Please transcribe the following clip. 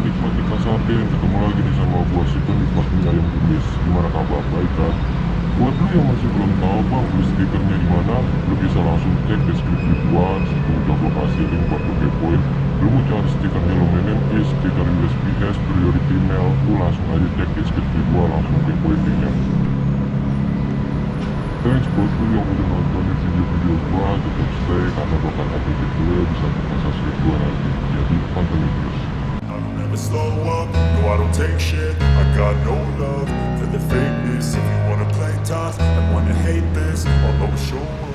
penikmat ikan sarden, ketemu lagi nih sama gua si penikmat mie ayam kumis. Gimana kabar? Baik kan? Buat lu yang masih belum tahu bang beli stikernya di mana, lu bisa langsung cek deskripsi gua. Di situ udah gua kasih link buat lu kepoin. Lu mau cari stiker Hello Man is, stiker USPS, priority mail, lu langsung aja cek deskripsi gua, langsung kepoin linknya. Thanks buat lu yang udah nontonin video-video gua, tetap stay karena bakal ada giveaway bisa kita subscribe gua nanti. Jadi pantengin terus. I don't ever slow up, no I don't take shit. I got no love for the fakeness. If you wanna play tough and wanna hate this, I'll always show up.